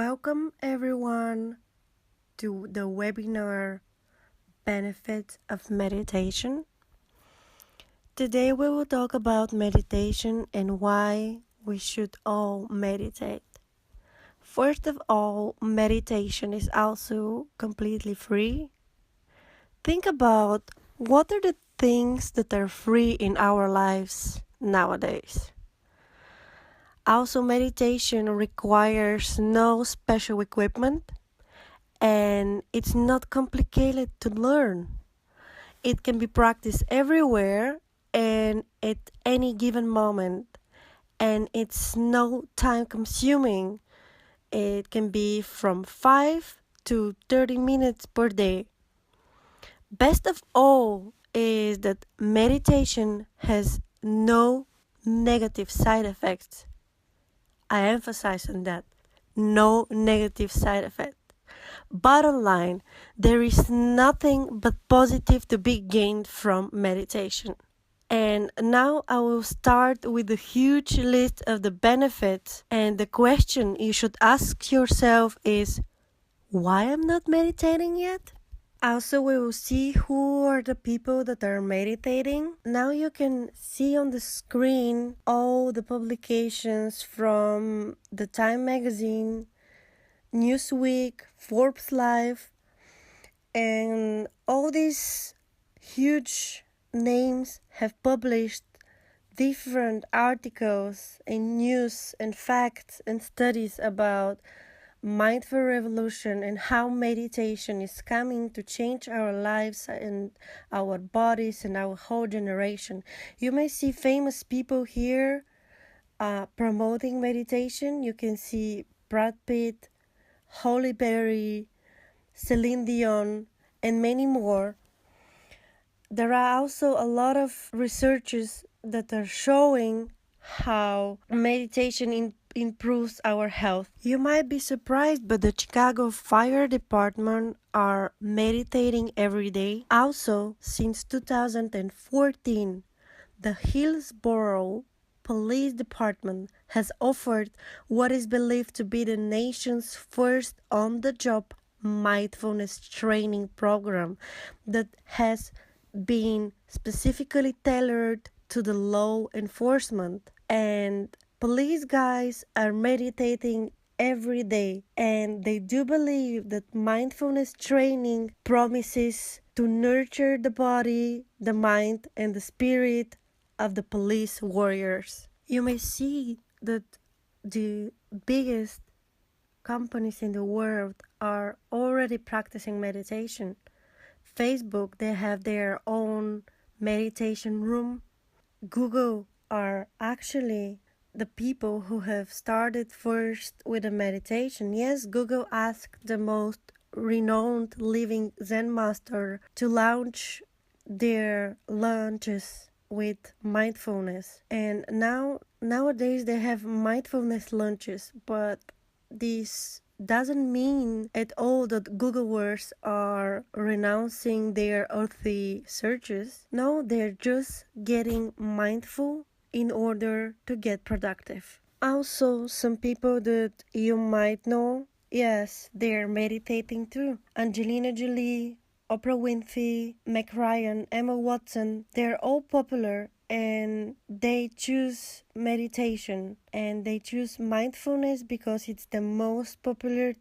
Welcome everyone to the webinar Benefits of Meditation. Today we will talk about meditation and why we should all meditate. First of all, meditation is also completely free. Think about what are the things that are free in our lives nowadays. Also, meditation requires no special equipment. And it's not complicated to learn. It can be practiced everywhere and at any given moment, and it's no time consuming. It can be from 5 to 30 minutes per day. Best of all is that meditation has no negative side effects. I emphasize on that. No negative side effects. Bottom line, there is nothing but positive to be gained from meditation. And now I will start with a huge list of the benefits. And the question you should ask yourself is, why I'm not meditating yet? Also, we will see who are the people that are meditating. Now you can see on the screen all the publications from the Time magazine, Newsweek, Forbes Life, and all these huge names have published different articles and news and facts and studies about mindful revolution and how meditation is coming to change our lives and our bodies and our whole generation. You may see famous people here promoting meditation. You can see Brad Pitt, Halle Berry, Celine Dion, and many more. There are also a lot of researchers that are showing how meditation improves our health. You might be surprised, but the Chicago Fire Department are meditating every day. Also, since 2014, the Hillsborough Police Department has offered what is believed to be the nation's first on-the-job mindfulness training program that has been specifically tailored to the law enforcement. And police guys are meditating every day, and they do believe that mindfulness training promises to nurture the body, the mind, and the spirit of the police warriors. You may see that the biggest companies in the world are already practicing meditation. Facebook, they have their own meditation room. Google are actually the people who have started first with a meditation. Yes, Google asked the most renowned living Zen master to launch their launches with mindfulness. And nowadays they have mindfulness lunches, but this doesn't mean at all that Googlers are renouncing their earthly searches. No, they're just getting mindful in order to get productive. Also, some people that you might know, yes, they're meditating too. Angelina Jolie, Oprah Winfrey, Meg Ryan, Emma Watson, they're all popular and they choose meditation and they choose mindfulness because it's the most popular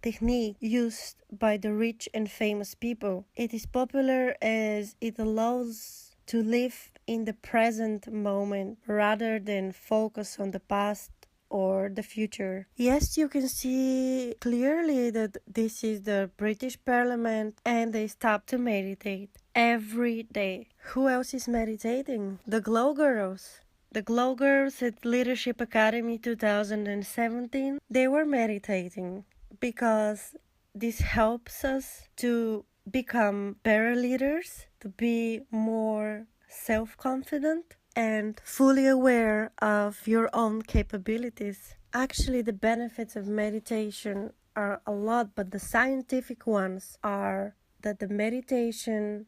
technique used by the rich and famous people. It is popular as it allows to live in the present moment rather than focus on the past or the future. Yes, you can see clearly that this is the British Parliament and they stop to meditate every day. Who else is meditating? The Glow Girls. The Glow Girls at Leadership Academy 2017, they were meditating because this helps us to become better leaders, to be more self-confident, and fully aware of your own capabilities. Actually, the benefits of meditation are a lot, but the scientific ones are that the meditation,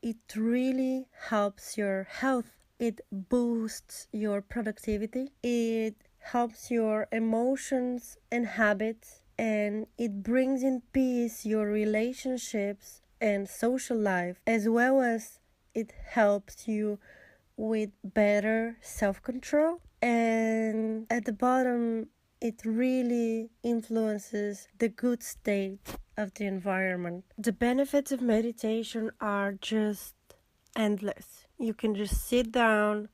it really helps your health. It boosts your productivity. It helps your emotions and habits, and it brings in peace your relationships and social life, as well as it helps you with better self-control. And at the bottom, it really influences the good state of the environment. The benefits of meditation are just endless. You can just sit down,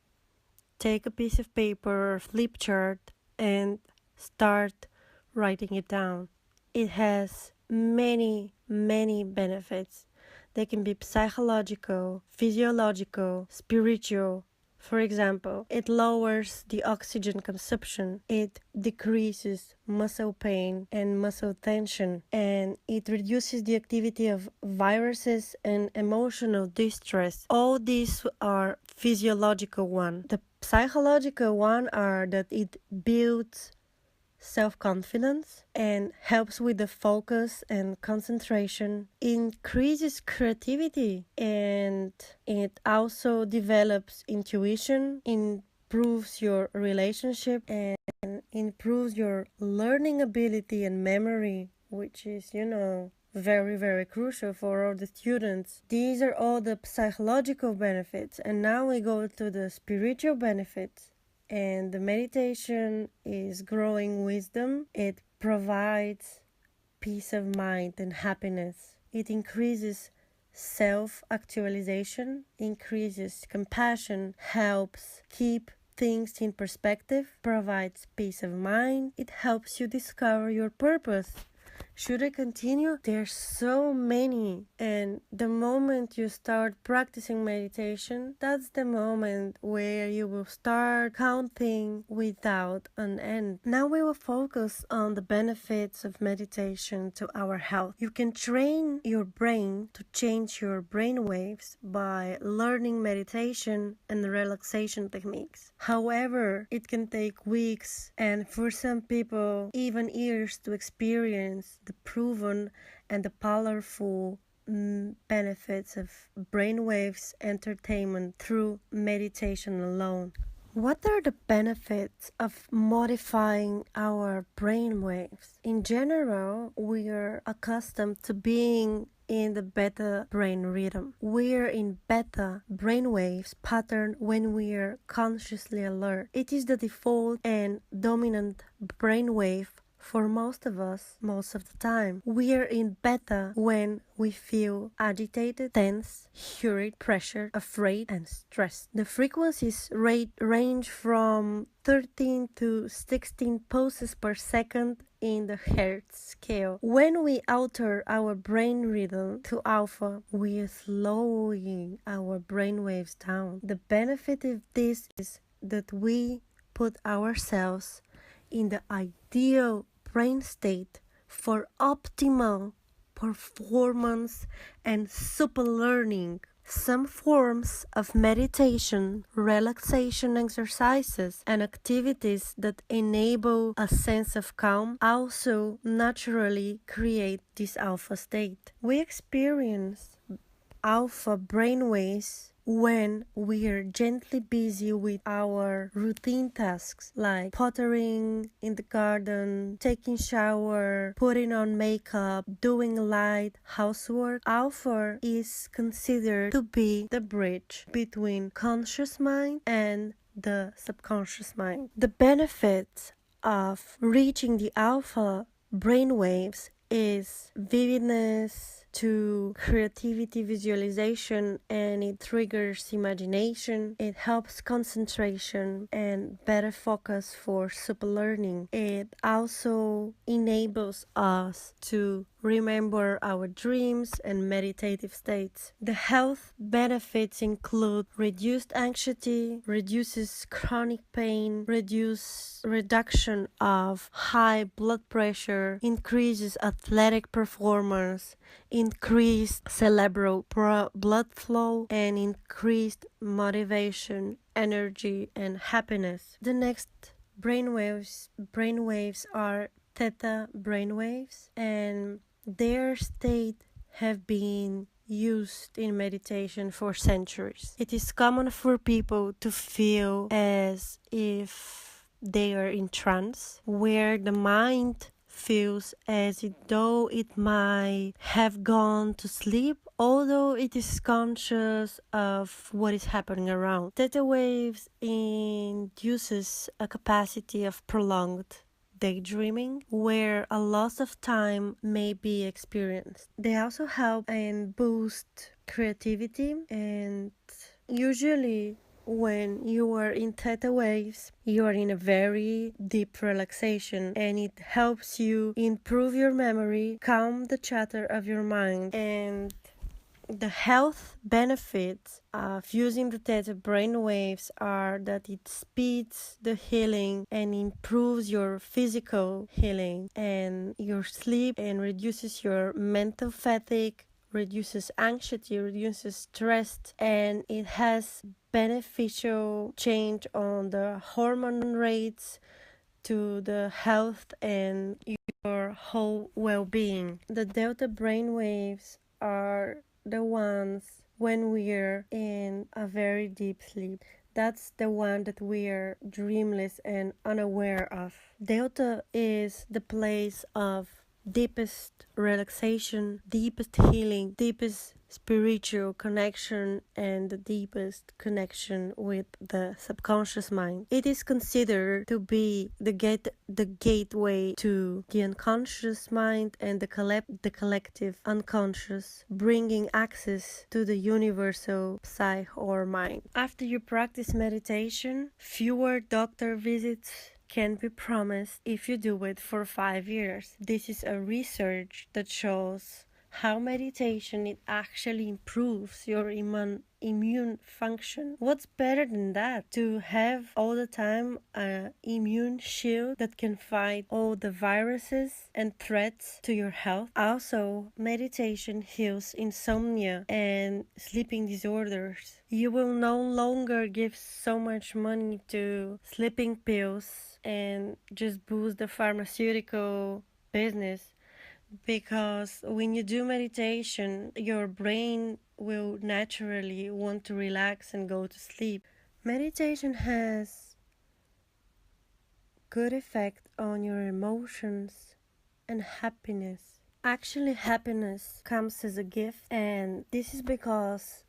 take a piece of paper or flip chart, and start writing it down. It has many, many benefits. They can be psychological, physiological, spiritual. For example, it lowers the oxygen consumption, it decreases muscle pain and muscle tension, and it reduces the activity of viruses and emotional distress. All these are physiological ones. The psychological one are that it builds self-confidence and helps with the focus and concentration, increases creativity, and it also develops intuition, improves your relationship, and improves your learning ability and memory, which is, very, very crucial for all the students. These are all the psychological benefits, and now we go to the spiritual benefits. And the meditation is growing wisdom. It provides peace of mind and happiness. It increases self-actualization, increases compassion, helps keep things in perspective, provides peace of mind. It helps you discover your purpose. Should I continue? There's so many. And the moment you start practicing meditation, that's the moment where you will start counting without an end. Now we will focus on the benefits of meditation to our health. You can train your brain to change your brain waves by learning meditation and relaxation techniques. However, it can take weeks and for some people even years to experience the proven and the powerful benefits of brainwaves entertainment through meditation alone. What are the benefits of modifying our brainwaves? In general, we are accustomed to being in the beta brain rhythm. We're in beta brainwaves pattern when we're consciously alert. It is the default and dominant brainwave for most of us, most of the time. We are in beta when we feel agitated, tense, hurried, pressured, afraid, and stressed. The frequencies range from 13 to 16 pulses per second in the Hertz scale. When we alter our brain rhythm to alpha, we are slowing our brain waves down. The benefit of this is that we put ourselves in the ideal brain state for optimal performance and super learning. Some forms of meditation, relaxation exercises, and activities that enable a sense of calm also naturally create this alpha state. We experience alpha brainwaves when we are gently busy with our routine tasks like pottering in the garden, taking shower, putting on makeup, doing light housework. Alpha is considered to be the bridge between conscious mind and the subconscious mind. The benefits of reaching the alpha brainwaves is vividness to creativity, visualization, and it triggers imagination. It helps concentration and better focus for super learning. It also enables us to remember our dreams and meditative states. The health benefits include reduced anxiety, reduces chronic pain, reduction of high blood pressure, increases athletic performance, increased cerebral blood flow, and increased motivation, energy, and happiness. The next brainwaves are theta brainwaves, and their state have been used in meditation for centuries. It is common for people to feel as if they are in trance, where the mind feels as though it might have gone to sleep, although it is conscious of what is happening around. Theta waves induces a capacity of prolonged daydreaming where a loss of time may be experienced. They also help and boost creativity, and usually when you are in theta waves, you are in a very deep relaxation, and it helps you improve your memory, calm the chatter of your mind, and the health benefits of using the theta brain waves are that it speeds the healing and improves your physical healing and your sleep, and reduces your mental fatigue, reduces anxiety, reduces stress, and it has beneficial change on the hormone rates to the health and your whole well-being. The delta brain waves are the ones when we're in a very deep sleep. That's the one that we are dreamless and unaware of. Delta is the place of deepest relaxation, deepest healing, deepest spiritual connection, and the deepest connection with the subconscious mind. It is considered to be the gateway to the unconscious mind and the collective unconscious, bringing access to the universal psyche or mind. After you practice meditation, fewer doctor visits can be promised if you do it for 5 years. This is a research that shows how meditation it actually improves your immune function. What's better than that? To have all the time an immune shield that can fight all the viruses and threats to your health. Also, meditation heals insomnia and sleeping disorders. You will no longer give so much money to sleeping pills and just boost the pharmaceutical business, because when you do meditation, your brain will naturally want to relax and go to sleep. Meditation has good effect on your emotions and happiness. Actually, happiness comes as a gift, and this is because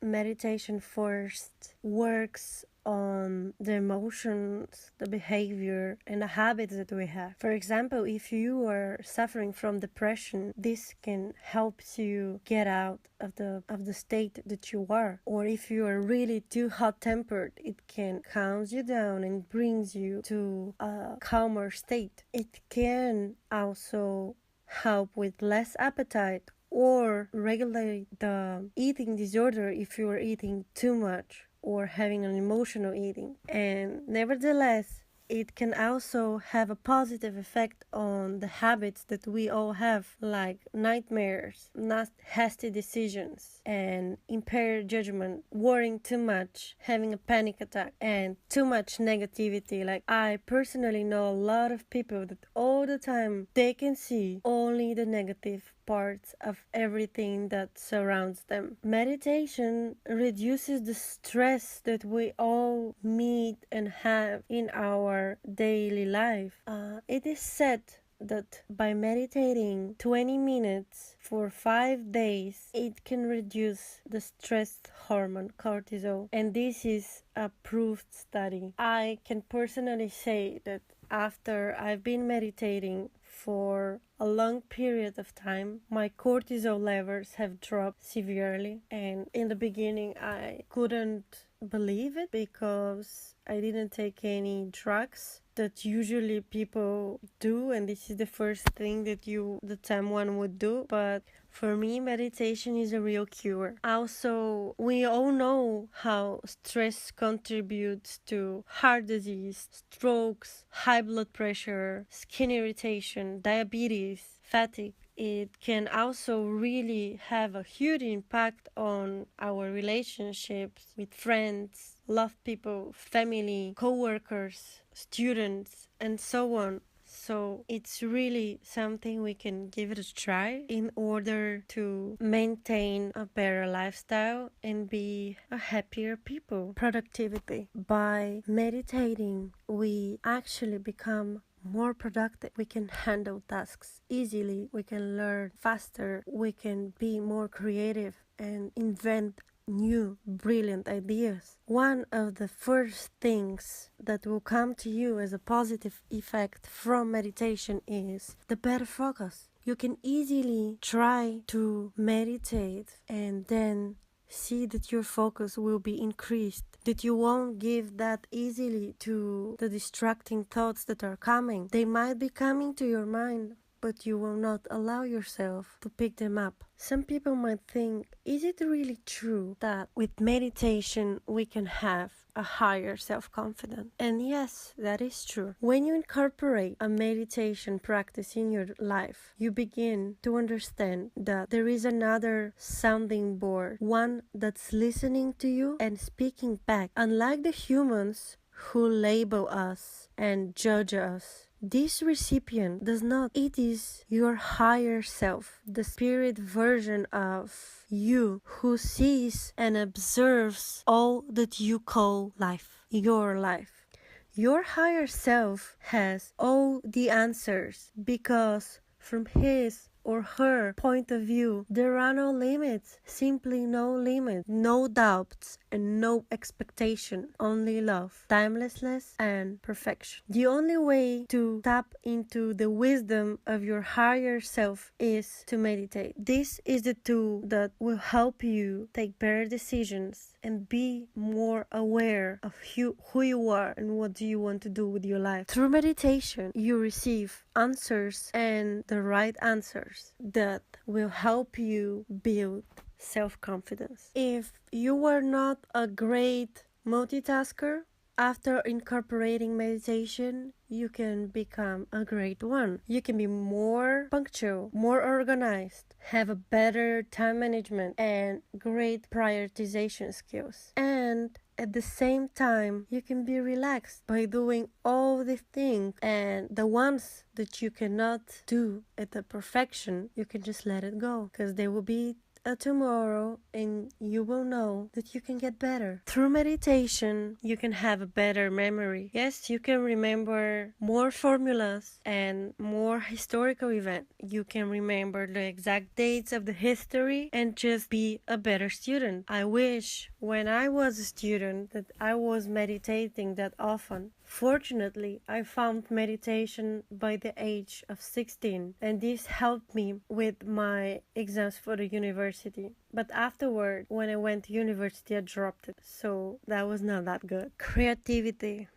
meditation first works on the emotions, the behavior, and the habits that we have. For example, if you are suffering from depression, this can help you get out of the state that you are. Or if you are really too hot-tempered, it can calm you down and brings you to a calmer state. It can also help with less appetite or regulate the eating disorder if you are eating too much or having an emotional eating. And nevertheless, it can also have a positive effect on the habits that we all have, like nightmares, not hasty decisions, and impaired judgment, worrying too much, having a panic attack, and too much negativity. Like, I personally know a lot of people that all the time they can see only the negative parts of everything that surrounds them. Meditation reduces the stress that we all meet and have in our daily life. It is said that by meditating 20 minutes for 5 days, it can reduce the stress hormone cortisol, and this is a proved study. I can personally say that after I've been meditating for a long period of time, my cortisol levels have dropped severely, and in the beginning I couldn't believe it because I didn't take any drugs that usually people do, and this is the first thing that someone would do. But for me, meditation is a real cure. Also, we all know how stress contributes to heart disease, strokes, high blood pressure, skin irritation, diabetes, fatigue. It can also really have a huge impact on our relationships with friends, loved people, family, co-workers, students, and so on. So it's really something we can give it a try in order to maintain a better lifestyle and be a happier people. Productivity. By meditating, we actually become more productive. We can handle tasks easily. We can learn faster. We can be more creative and invent new brilliant ideas. One of the first things that will come to you as a positive effect from meditation is the better focus. You can easily try to meditate and then see that your focus will be increased, that you won't give that easily to the distracting thoughts that are coming. They might be coming to your mind, but you will not allow yourself to pick them up. Some people might think, is it really true that with meditation we can have a higher self-confidence? And yes, that is true. When you incorporate a meditation practice in your life, you begin to understand that there is another sounding board, one that's listening to you and speaking back. Unlike the humans who label us and judge us, this recipient does not. It is your higher self, the spirit version of you who sees and observes all that you call life, your life. Your higher self has all the answers because from his or her point of view, there are no limits, simply no limits, no doubts, and no expectation, only love, timelessness, and perfection. The only way to tap into the wisdom of your higher self is to meditate. This is the tool that will help you take better decisions and be more aware of who you are and what do you want to do with your life. Through meditation, you receive answers and the right answers that will help you build self-confidence. If you were not a great multitasker, after incorporating meditation, you can become a great one. You can be more punctual, more organized, have a better time management, and great prioritization skills. And at the same time, you can be relaxed by doing all the things, and the ones that you cannot do at the perfection, you can just let it go, because they will be tomorrow and you will know that you can get better. Through meditation, you can have a better memory. Yes, you can remember more formulas and more historical events. You can remember the exact dates of the history and just be a better student. I wish when I was a student that I was meditating that often. Fortunately, I found meditation by the age of 16, and this helped me with my exams for the university. But afterward, when I went to university, I dropped it, so that was not that good. Creativity.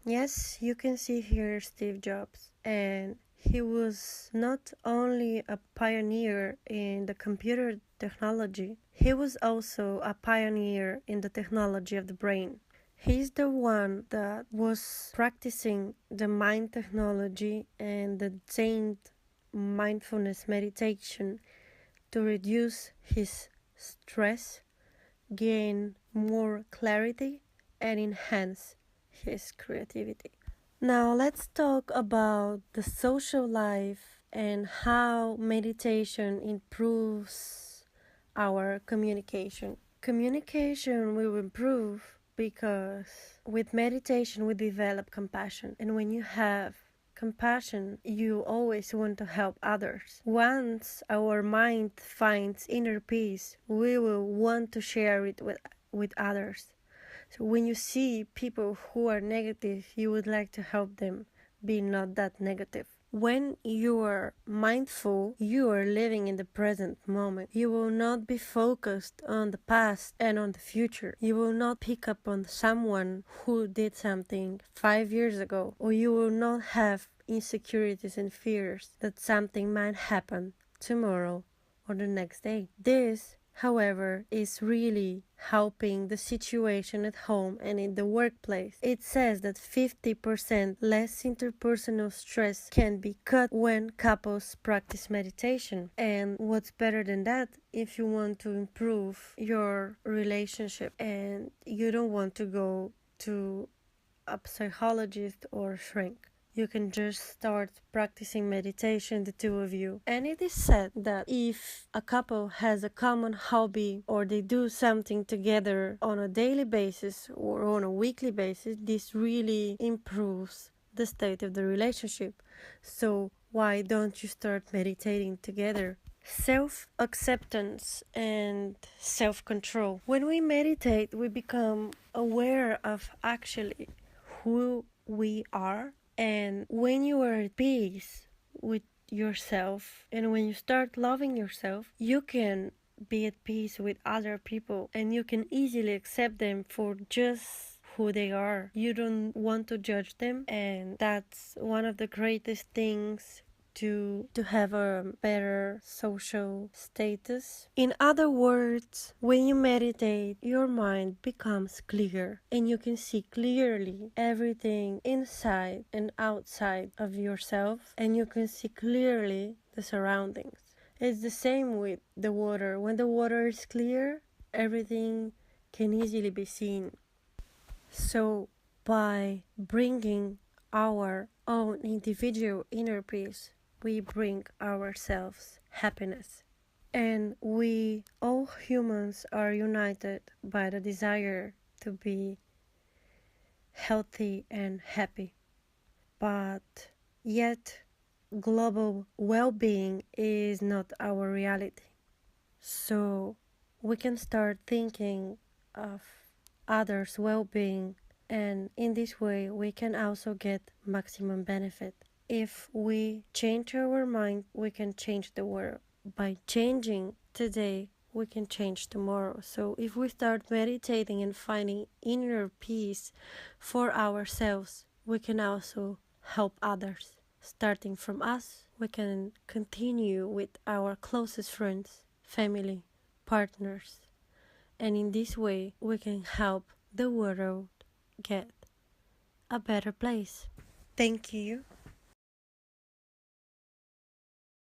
Yes, you can see here Steve Jobs, and he was not only a pioneer in the computer technology, he was also a pioneer in the technology of the brain. He's the one that was practicing the mind technology and the Zen mindfulness meditation to reduce his stress, gain more clarity, and enhance his creativity. Now let's talk about the social life and how meditation improves our communication. Communication will improve because with meditation we develop compassion, and when you have compassion, you always want to help others. Once our mind finds inner peace, we will want to share it with others. So when you see people who are negative, you would like to help them be not that negative. When you are mindful, you are living in the present moment. You will not be focused on the past and on the future. You will not pick up on someone who did something 5 years ago, or you will not have insecurities and fears that something might happen tomorrow or the next day. This, however, is really helping the situation at home and in the workplace. It says that 50% less interpersonal stress can be cut when couples practice meditation. And what's better than that if you want to improve your relationship and you don't want to go to a psychologist or shrink? You can just start practicing meditation, the two of you. And it is said that if a couple has a common hobby or they do something together on a daily basis or on a weekly basis, this really improves the state of the relationship. So why don't you start meditating together? Self-acceptance and self-control. When we meditate, we become aware of actually who we are. And when you are at peace with yourself and when you start loving yourself, you can be at peace with other people and you can easily accept them for just who they are. You don't want to judge them, and that's one of the greatest things to have a better social status. In other words, when you meditate, your mind becomes clear and you can see clearly everything inside and outside of yourself, and you can see clearly the surroundings. It's the same with the water. When the water is clear, everything can easily be seen. So by bringing our own individual inner peace, we bring ourselves happiness. And we, all humans, are united by the desire to be healthy and happy. But yet, global well-being is not our reality. So we can start thinking of others' well-being, and in this way we can also get maximum benefit. If we change our mind, we can change the world. By changing today, we can change tomorrow. So if we start meditating and finding inner peace for ourselves, we can also help others. Starting from us, we can continue with our closest friends, family, partners, and in this way we can help the world get a better place. Thank you